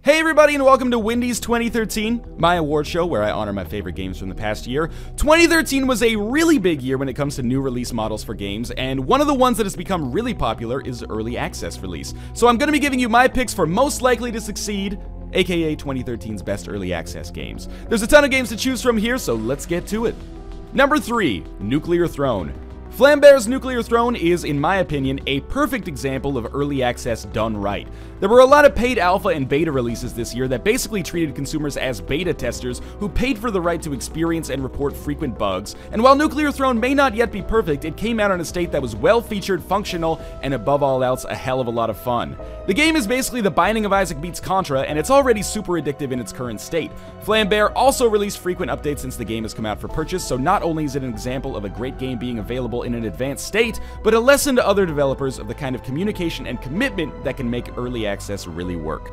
Hey everybody, and welcome to Windies 2013, my award show where I honor my favorite games from the past year. 2013 was a really big year when it comes to new release models for games, and one of the ones that has become really popular is early access release. So I'm going to be giving you my picks for most likely to succeed, aka 2013's best early access games. There's a ton of games to choose from here, so let's get to it. Number 3, Nuclear Throne. Flambear's Nuclear Throne is, in my opinion, a perfect example of early access done right. There were a lot of paid alpha and beta releases this year that basically treated consumers as beta testers who paid for the right to experience and report frequent bugs, and while Nuclear Throne may not yet be perfect, it came out in a state that was well-featured, functional, and above all else, a hell of a lot of fun. The game is basically The Binding of Isaac meets Contra, and it's already super addictive in its current state. Flambear also released frequent updates since the game has come out for purchase, so not only is it an example of a great game being available in an advanced state, but a lesson to other developers of the kind of communication and commitment that can make early access really work.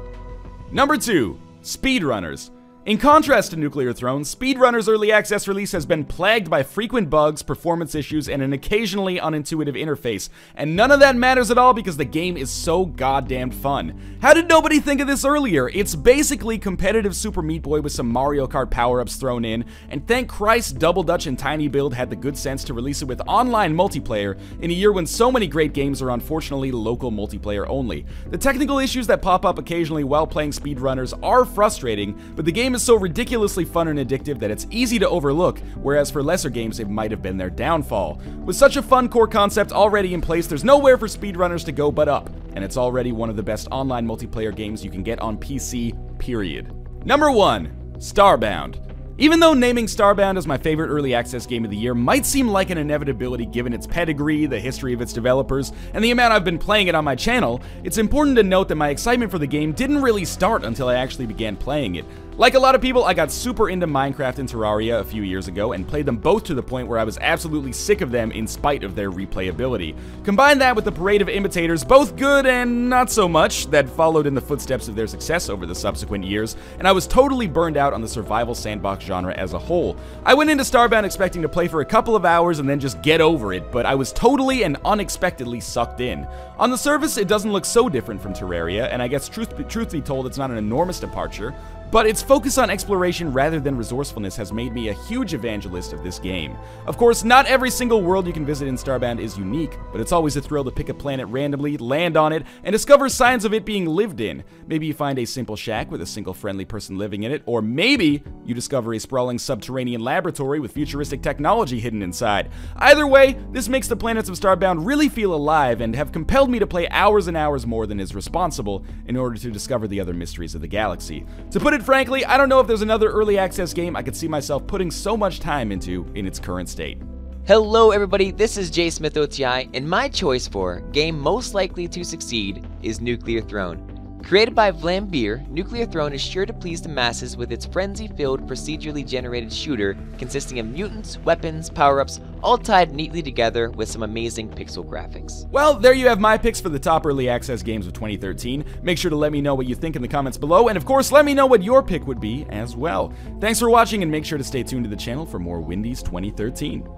Number 2, Speedrunners. In contrast to Nuclear Throne, Speedrunners' early access release has been plagued by frequent bugs, performance issues, and an occasionally unintuitive interface, and none of that matters at all because the game is so goddamn fun. How did nobody think of this earlier? It's basically competitive Super Meat Boy with some Mario Kart power-ups thrown in, and thank Christ Double Dutch and Tiny Build had the good sense to release it with online multiplayer in a year when so many great games are unfortunately local multiplayer only. The technical issues that pop up occasionally while playing Speedrunners are frustrating, but the game is so ridiculously fun and addictive that it's easy to overlook, whereas for lesser games it might have been their downfall. With such a fun core concept already in place, there's nowhere for Speedrunners to go but up, and it's already one of the best online multiplayer games you can get on PC, period. Number 1, Starbound. Even though naming Starbound as my favorite early access game of the year might seem like an inevitability given its pedigree, the history of its developers, and the amount I've been playing it on my channel, it's important to note that my excitement for the game didn't really start until I actually began playing it. Like a lot of people, I got super into Minecraft and Terraria a few years ago and played them both to the point where I was absolutely sick of them in spite of their replayability. Combine that with the parade of imitators, both good and not so much, that followed in the footsteps of their success over the subsequent years, and I was totally burned out on the survival sandbox genre as a whole. I went into Starbound expecting to play for a couple of hours and then just get over it, but I was totally and unexpectedly sucked in. On the surface, it doesn't look so different from Terraria, and I guess truth be told, it's not an enormous departure, but its focus on exploration rather than resourcefulness has made me a huge evangelist of this game. Of course, not every single world you can visit in Starbound is unique, but it's always a thrill to pick a planet randomly, land on it, and discover signs of it being lived in. Maybe you find a simple shack with a single friendly person living in it, or maybe you discover a sprawling subterranean laboratory with futuristic technology hidden inside. Either way, this makes the planets of Starbound really feel alive and have compelled me to play hours and hours more than is responsible in order to discover the other mysteries of the galaxy. To put it frankly, I don't know if there's another early access game I could see myself putting so much time into in its current state. Hello everybody, this is J Smith OTI, and my choice for game most likely to succeed is Nuclear Throne. Created by Flambear, Nuclear Throne is sure to please the masses with its frenzy-filled, procedurally generated shooter consisting of mutants, weapons, power-ups, all tied neatly together with some amazing pixel graphics. Well, there you have my picks for the top early access games of 2013. Make sure to let me know what you think in the comments below, and of course, let me know what your pick would be as well. Thanks for watching, and make sure to stay tuned to the channel for more Windies 2013.